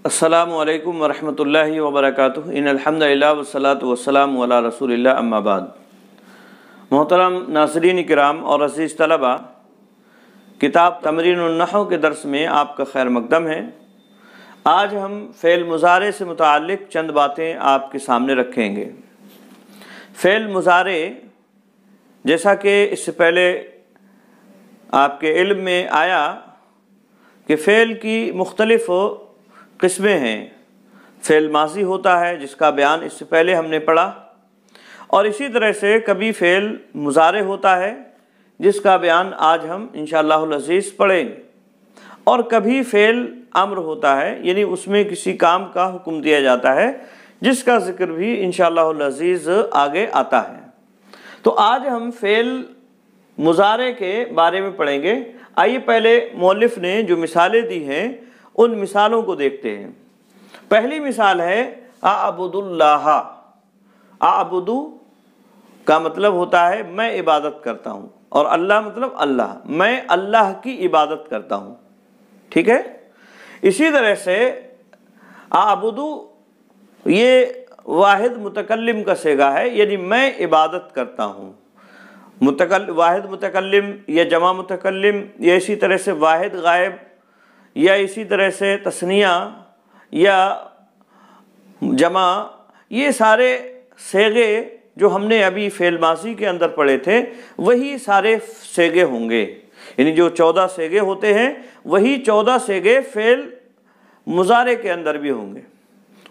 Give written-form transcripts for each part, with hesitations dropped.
السلام علیکم ورحمۃ اللہ وبرکاتہ۔ ان الحمدللہ والصلاۃ والسلام علی رسول اللہ، اما بعد۔ محترم ناظرین کرام اور عزیز طلبہ، کتاب تمرین النحو کے درس میں آپ کا خیر مقدم ہے۔ آج ہم فعل مضارع سے متعلق چند باتیں آپ کے سامنے رکھیں گے۔ فعل مضارع، جیسا کہ اس سے پہلے آپ کے علم میں آیا کہ فعل کی مختلف قسمیں ہیں۔ فعل ماضی ہوتا ہے جس کا بیان اس سے پہلے ہم نے پڑھا، اور اسی طرح سے کبھی فعل مضارع ہوتا ہے جس کا بیان آج ہم انشاءاللہ العزیز پڑھیں گے، اور کبھی فعل امر ہوتا ہے، یعنی اس میں کسی کام کا حکم دیا جاتا ہے جس کا ذکر بھی انشاءاللہ العزیز آگے آتا ہے۔ تو آج ہم فعل مضارع کے بارے میں پڑھیں گے۔ آئیے پہلے مؤلف نے جو مثالیں دی ہیں ان مثالوں کو دیکھتے ہیں۔ پہلی مثال ہے اعبد اللہ۔ اعبد کا مطلب ہوتا ہے میں عبادت کرتا ہوں، اور اللہ مطلب اللہ، میں اللہ کی عبادت کرتا ہوں، ٹھیک ہے۔ اسی طرح سے اعبد یہ واحد متکلم کا صیغہ ہے، یعنی میں عبادت کرتا ہوں۔ واحد متکلم یا جمع متکلم، یا اسی طرح سے واحد غائب، یا اسی طرح سے تثنیہ یا جمع، یہ سارے صیغے جو ہم نے ابھی فعل ماضی کے اندر پڑھے تھے وہی سارے صیغے ہوں گے، یعنی جو 14 صیغے ہوتے ہیں وہی 14 صیغے فعل مضارع کے اندر بھی ہوں گے۔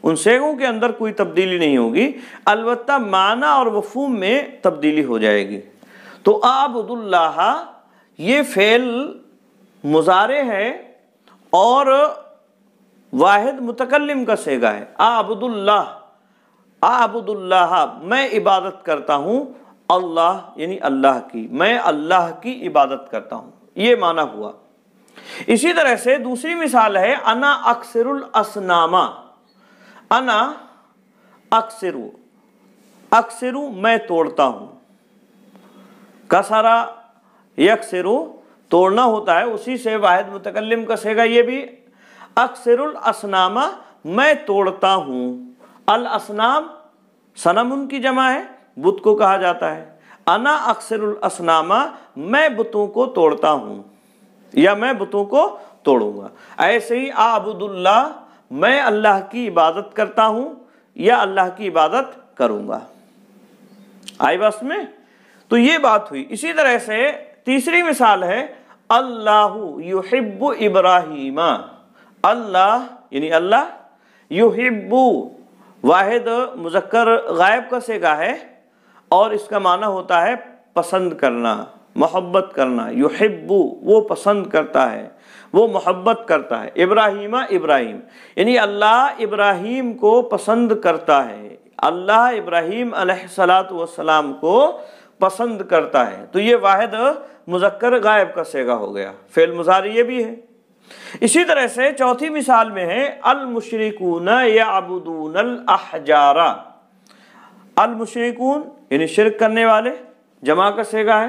ان صیغوں کے اندر کوئی تبدیلی نہیں ہوگی، البتہ معنی اور مفہوم میں تبدیلی ہو جائے گی۔ تو اعبد اللہ یہ فعل مضارع ہے اور واحد متکلم کا صیغہ ہے۔ اعبد اللہ، اعبد اللہ، میں عبادت کرتا ہوں اللہ، یعنی اللہ کی، میں اللہ کی عبادت کرتا ہوں، یہ معنی ہوا۔ اسی طرح سے دوسری مثال ہے انا اکثر الاسنام۔ انا اکثر، اکثر میں توڑتا ہوں، کسرا یکسر توڑنا ہوتا ہے، اسی سے واحد متکلم کا صیغہ یہ بھی اکثر الاسنام، میں توڑتا ہوں۔ الاسنام صنم ان کی جمع ہے، بت کو کہا جاتا ہے۔ انا اکثر الاسنام، میں بتوں کو توڑتا ہوں یا میں بتوں کو توڑوں گا۔ ایسے ہی اعبد اللہ، میں اللہ کی عبادت کرتا ہوں یا اللہ کی عبادت کروں گا۔ آئی بات میں؟ تو یہ بات ہوئی۔ اسی طرح سے تیسری مثال ہے اللہ یحب ابراہیم۔ اللہ یعنی اللہ، یحب واحد مذکر غائب کا صیغہ ہے، اور اس کا معنی ہوتا ہے پسند کرنا، محبت کرنا۔ یحب وہ پسند کرتا ہے، وہ محبت کرتا ہے۔ ابراہیم ابراہیم، یعنی اللہ ابراہیم کو پسند کرتا ہے، اللہ ابراہیم علیہ السلام کو پسند کرتا ہے۔ تو یہ واحد مذکر غائب کا صیغہ ہو گیا، فعل مضارع یہ بھی ہے۔ اسی طرح سے چوتھی مثال میں ہے المشرکون یعبدون الاحجار۔ المشرکون یعنی شرک کرنے والے، جمع کا صیغہ ہے،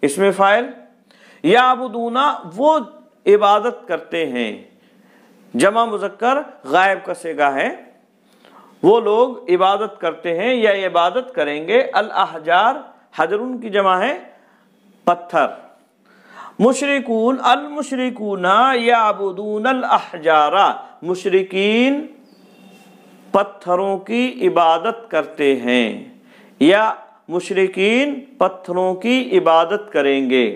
اس میں فاعل۔ یعبدون وہ عبادت کرتے ہیں، جمع مذکر غائب کا صیغہ ہے، وہ لوگ عبادت کرتے ہیں یا عبادت کریں گے۔ الاحجار حجرن کی جمع ہے، پتھر۔ مشرکون، المشرکون یعبدون الاحجار، مشرکین پتھروں کی عبادت کرتے ہیں یا مشرکین پتھروں کی عبادت کریں گے۔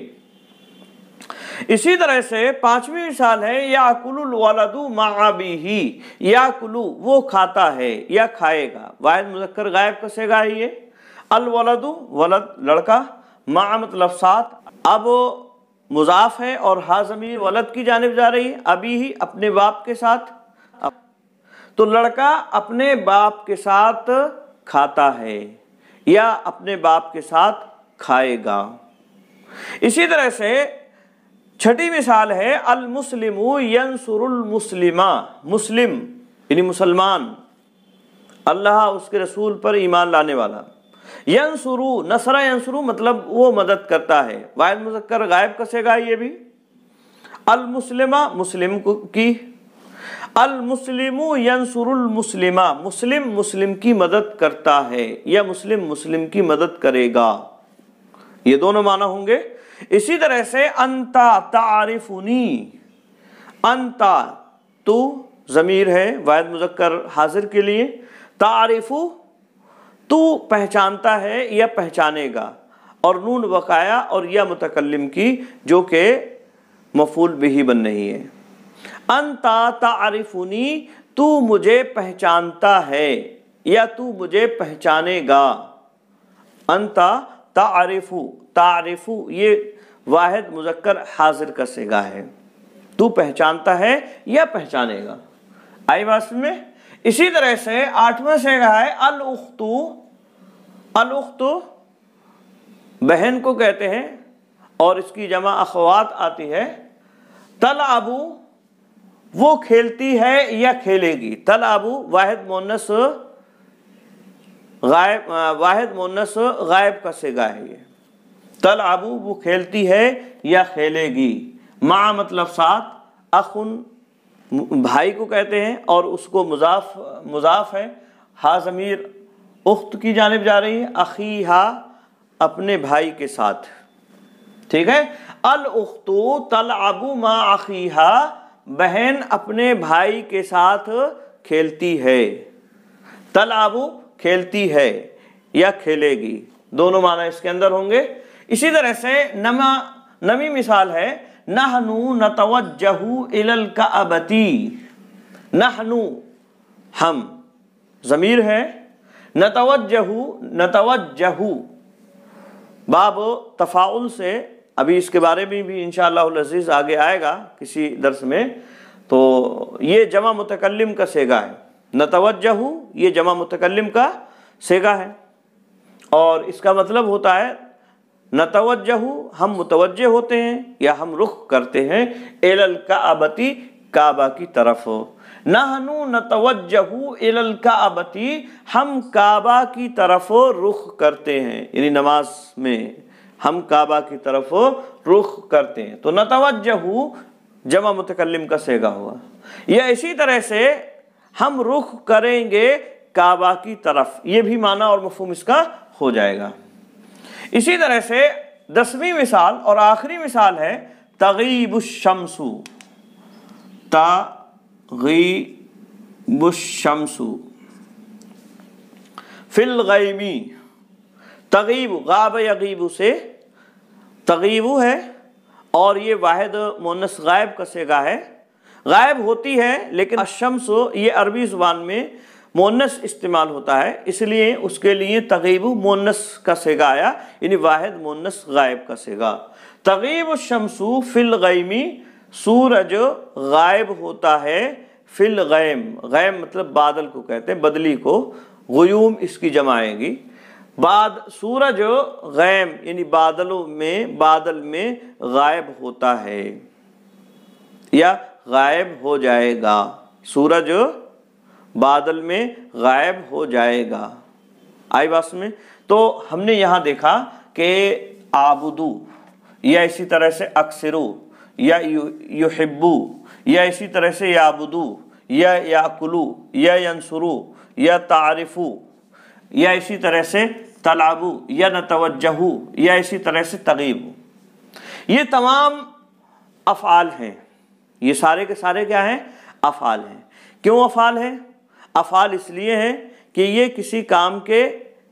اسی طرح سے پانچویں مثال ہے یاکل الولد مع ابیہ۔ یاکل وہ کھاتا ہے یا کھائے گا، واحد مذکر غائب کا صیغہ ہے یہ۔ الولد ولد لڑکا، مع مطلب ساتھ، اب مضاف ہے اور ہا ضمیر ولد کی جانب جا رہی ہے، ابھی ہی اپنے باپ کے ساتھ۔ تو لڑکا اپنے باپ کے ساتھ کھاتا ہے یا اپنے باپ کے ساتھ کھائے گا۔ اسی طرح سے چھٹی مثال ہے المسلم ینصر المسلم۔ مسلم یعنی مسلمان، اللہ اس کے رسول پر ایمان لانے والا۔ ینصرو، نصر ینصرو مطلب وہ مدد کرتا ہے، واحد مذکر غائب کا صیغہ یہ بھی۔ المسلمہ مسلم کی، المسلم ینصر المسلمہ، مسلم مسلم کی مدد کرتا ہے یا مسلم مسلم کی مدد کرے گا، یہ دونوں معنی ہوں گے۔ اسی طرح سے انتا تعرفنی، انتا تو ضمیر ہے واحد مذکر حاضر کے لیے، تعرف تو پہچانتا ہے یا پہچانے گا، اور نون وقایا اور یا متکلم کی جو کہ مفعول بہ بن رہی ہے۔ انتا تعرفنی، تو مجھے پہچانتا ہے یا تو مجھے پہچانے گا۔ انتا تعرف، تعرف یہ واحد مذکر حاضر کا صیغہ ہے، تو پہچانتا ہے یا پہچانے گا۔ آئی بات میں؟ اسی طرح سے 8واں صیغہ ہے الاخت، الاخت بہن کو کہتے ہیں اور اس کی جمع اخوات آتی ہے۔ تلعب وہ کھیلتی ہے یا کھیلے گی، تلعب واحد مؤنث غائب، واحد مؤنث غائب کا صیغہ ہے یہ۔ تلعب وہ کھیلتی ہے یا کھیلے گی، مع مطلب ساتھ، اخن بھائی کو کہتے ہیں اور اس کو مضاف ہے، ہا ضمیر اخت کی جانب جا رہی ہے، اخیہا اپنے بھائی کے ساتھ، ٹھیک ہے۔ الاخت تلعب مع اخیہا، بہن اپنے بھائی کے ساتھ کھیلتی ہے، تلعب کھیلتی ہے یا کھیلے گی، دونوں معنی اس کے اندر ہوں گے۔ اسی طرح سے نمی مثال ہے نحن نتوجہ الی الکعبۃ، نحن ہم ضمیر ہے، نتوجہ نتوجہ باب تفاعل سے، ابھی اس کے بارے میں بھی انشاءاللہ العزیز آگے آئے گا کسی درس میں، تو یہ جمع متکلم کا صیغہ ہے، نتوجہ یہ جمع متکلم کا صیغہ ہے، اور اس کا مطلب ہوتا ہے نتوجہ ہم متوجہ ہوتے ہیں یا ہم رخ کرتے ہیں، الی الکعبۃ کعبہ کی طرف، نحن نتوجہ الی الکعبۃ ہم کعبہ کی طرف رخ کرتے ہیں، یعنی نماز میں ہم کعبہ کی طرف رخ کرتے ہیں، تو نتوجہ جمع متکلم کا صیغہ ہوا۔ یا اسی طرح سے ہم رخ کریں گے کعبہ کی طرف، یہ بھی معنی اور مفہوم اس کا ہو جائے گا۔ اسی طرح سے 10ویں مثال اور آخری مثال ہے تغیب الشمس، تغیب الشمس فی الغیم، تغیب غاب یغیب سے تغیب ہے اور یہ واحد مؤنث غائب کا صیغہ ہے، غائب ہوتی ہے لیکن الشمس یہ عربی زبان میں مؤنث استعمال ہوتا ہے، اس لیے اس کے لیے تغیب مؤنث کا صیغہ آیا، یعنی واحد مؤنث غائب کا صیغہ۔ تغیب الشمس فی الغیم، سورج غائب ہوتا ہے، فی الغیم، غیم مطلب بادل کو کہتے ہیں، بدلی کو، غیوم اس کی جمع آئے گی، سورج غیم یعنی بادل میں غائب ہوتا ہے یا غائب ہو جائے گا، سورج بادل میں غائب ہو جائے گا۔ آئی بات میں؟ تو ہم نے یہاں دیکھا کہ آبدو یا اسی طرح سے اکثرو یا یحبو یا اسی طرح سے یعبدو یا یاکلو یا ینصرو یا تعرفو یا اسی طرح سے تلعبو یا نتوجہو یا اسی طرح سے تغیبو، یہ تمام افعال ہیں، یہ سارے کے سارے کیا ہیں؟ افعال ہیں۔ کیوں افعال ہیں؟ افعال اس لیے ہیں کہ یہ کسی کام کے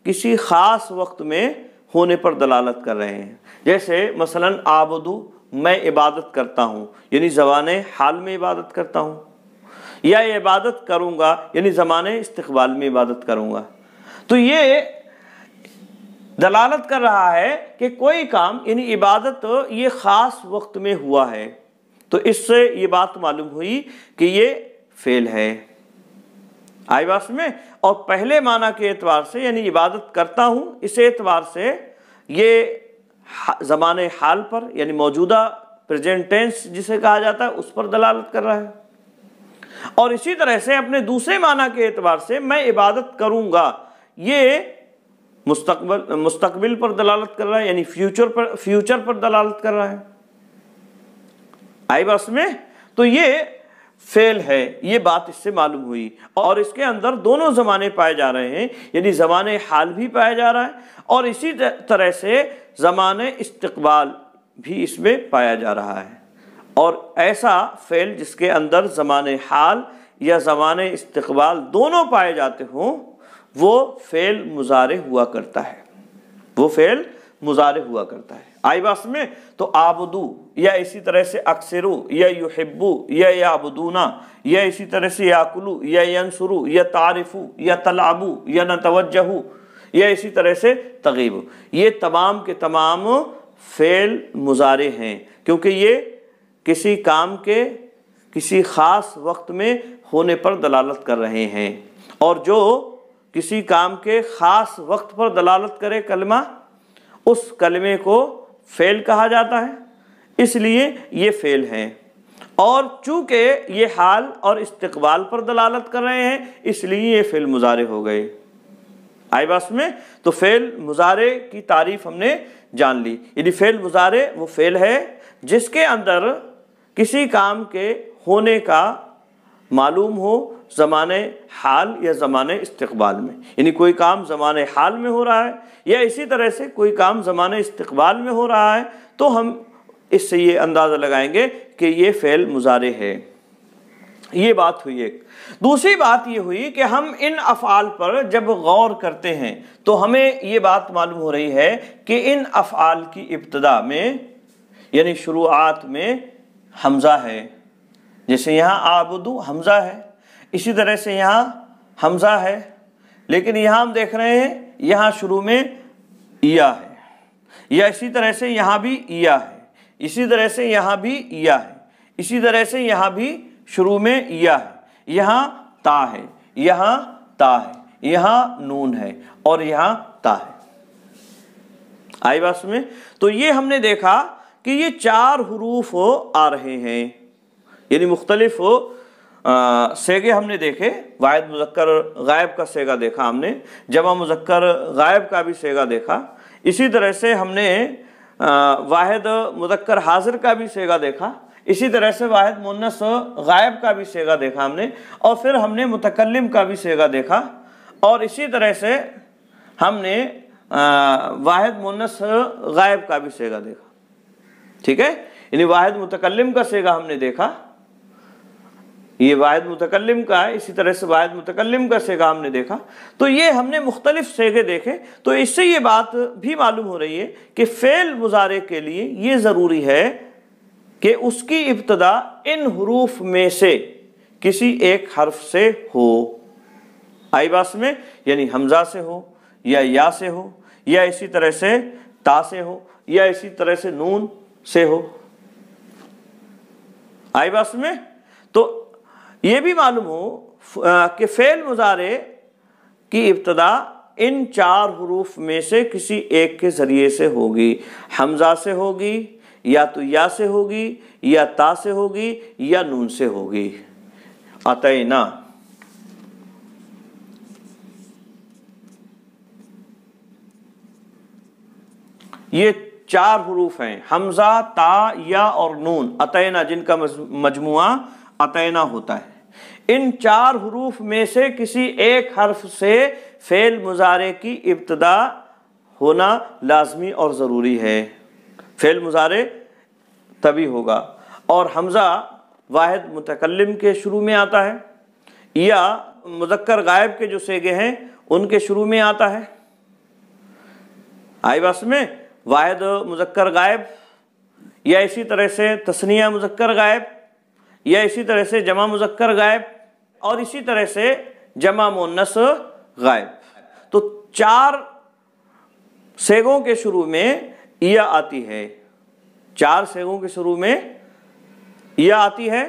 کسی خاص وقت میں ہونے پر دلالت کر رہے ہیں، جیسے مثلا آبدو میں عبادت کرتا ہوں، یعنی زمان حال میں عبادت کرتا ہوں، یا عبادت کروں گا یعنی زمان استقبال میں عبادت کروں گا، تو یہ دلالت کر رہا ہے کہ کوئی کام یعنی عبادت یہ خاص وقت میں ہوا ہے، تو اس سے یہ بات معلوم ہوئی کہ یہ فعل ہے۔ آئی بات میں؟ اور پہلے معنی کے اعتبار سے یعنی عبادت کرتا ہوں، اس اعتبار سے یہ زمان حال پر یعنی موجودہ پریزنٹ ٹینس جسے کہا جاتا ہے اس پر دلالت کر رہا ہے، اور اسی طرح سے اپنے دوسرے معنی کے اعتبار سے میں عبادت کروں گا، یہ مستقبل پر دلالت کر رہا ہے، یعنی فیوچر پر دلالت کر رہا ہے۔ آئی بات میں؟ تو یہ فعل ہے، یہ بات اس سے معلوم ہوئی، اور اس کے اندر دونوں زمانے پائے جا رہے ہیں، یعنی زمان حال بھی پایا جا رہا ہے اور اسی طرح سے زمان استقبال بھی اس میں پایا جا رہا ہے۔ اور ایسا فعل جس کے اندر زمان حال یا زمان استقبال دونوں پائے جاتے ہوں وہ فعل مضارع ہوا کرتا ہے، وہ فعل مضارع ہوا کرتا ہے۔ آئی بات میں؟ تو آبدو یا اسی طرح سے اکثرو یا یحبو یا یعبدونا یا اسی طرح سے یاکلو یا ینصرو یا تعرفو یا تلعبو یا نتوجہو یا اسی طرح سے تغیبو، یہ تمام کے تمام فعل مضارع ہیں، کیونکہ یہ کسی کام کے کسی خاص وقت میں ہونے پر دلالت کر رہے ہیں، اور جو کسی کام کے خاص وقت پر دلالت کرے کلمہ، اس کلمے کو فعل کہا جاتا ہے، اس لیے یہ فعل ہیں۔ اور چونکہ یہ حال اور استقبال پر دلالت کر رہے ہیں اس لیے یہ فعل مضارع ہو گئے۔ آئی بات میں؟ تو فعل مضارع کی تعریف ہم نے جان لی، یعنی فعل مضارع وہ فعل ہے جس کے اندر کسی کام کے ہونے کا معلوم ہو زمان حال یا زمان استقبال میں، یعنی کوئی کام زمان حال میں ہو رہا ہے یا اسی طرح سے کوئی کام زمان استقبال میں ہو رہا ہے تو ہم اس سے یہ اندازہ لگائیں گے کہ یہ فعل مضارع ہے۔ یہ بات ہوئی ایک۔ دوسری بات یہ ہوئی کہ ہم ان افعال پر جب غور کرتے ہیں تو ہمیں یہ بات معلوم ہو رہی ہے کہ ان افعال کی ابتدا میں یعنی شروعات میں حمزہ ہے، جیسے یہاں آبدو حمزہ ہے، اسی طرح سے یہاں حمزہ ہے، لیکن یہاں ہم دیکھ رہے ہیں یہاں شروع میں یا ہے، یا اسی طرح سے یہاں بھی یا ہے، اسی طرح سے یہاں بھی یا ہے، اسی طرح سے یہاں بھی شروع میں یا ہے، یہاں تا ہے، یہاں تا ہے، یہاں نون ہے اور یہاں تا ہے۔ آئی بات میں؟ تو یہ ہم نے دیکھا کہ یہ 4 حروف آ رہے ہیں، یعنی مختلف سیگے ہم نے دیکھے، واحد مذکر غائب کا سیگا دیکھا ہم نے، جمع مذکر غائب کا بھی سیگا دیکھا، اسی طرح سے ہم نے واحد مذکر حاضر کا بھی سیگا دیکھا، اسی طرح سے واحد مؤنث غائب کا بھی سیگا دیکھا ہم نے، اور پھر ہم نے متکلم کا بھی سیگا دیکھا، اور اسی طرح سے ہم نے واحد مؤنث غائب کا بھی سیگا دیکھا۔ ٹھیک ہے، یعنی واحد متکلم کا سیگا ہم نے دیکھا، یہ واحد متکلم کا ہے، اسی طرح سے واحد متکلم کا سیگا ہم نے دیکھا۔ تو یہ ہم نے مختلف سیگے دیکھے، تو اس سے یہ بات بھی معلوم ہو رہی ہے کہ فعل مضارع کے لیے یہ ضروری ہے کہ اس کی ابتدا ان حروف میں سے کسی ایک حرف سے ہو۔ آئی بات میں؟ یعنی حمزہ سے ہو یا سے ہو یا اسی طرح سے تا سے ہو یا اسی طرح سے نون سے ہو۔ آئی بات میں؟ تو یہ بھی معلوم ہو کہ فعل مضارع کی ابتدا ان 4 حروف میں سے کسی ایک کے ذریعے سے ہوگی، حمزہ سے ہوگی یا تو یا سے ہوگی یا تا سے ہوگی یا نون سے ہوگی۔ اطعنا، یہ 4 حروف ہیں، حمزہ، تا، یا اور نون، اطعنا، جن کا مجموعہ اطعنا ہوتا ہے۔ ان 4 حروف میں سے کسی ایک حرف سے فعل مضارع کی ابتدا ہونا لازمی اور ضروری ہے۔ فعل مضارع تبھی ہوگا، اور حمزہ واحد متکلم کے شروع میں آتا ہے یا مذکر غائب کے جو سیگے ہیں ان کے شروع میں آتا ہے۔ آئی بات میں؟ واحد مذکر غائب یا اسی طرح سے تثنیہ مذکر غائب یا اسی طرح سے جمع مذکر غائب اور اسی طرح سے جمع مؤنث غائب۔ تو 4 سیگوں کے شروع میں یا آتی ہے، 4 سیگوں کے شروع میں یا آتی ہے،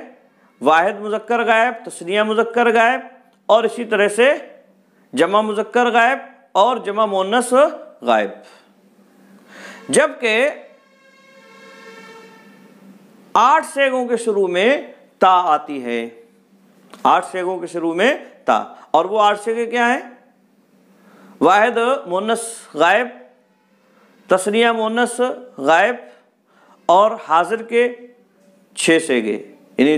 واحد مذکر غائب، تثنیہ مذکر غائب اور اسی طرح سے جمع مذکر غائب اور جمع مؤنث غائب۔ جبکہ 8 سیگوں کے شروع میں تا آتی ہے، 8 سیگوں کے شروع میں تا، اور وہ 8 سیگے کیا ہیں؟ واحد مؤنث غائب، تثنیہ مؤنث غائب اور حاضر کے 6 سیگے، یعنی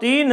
3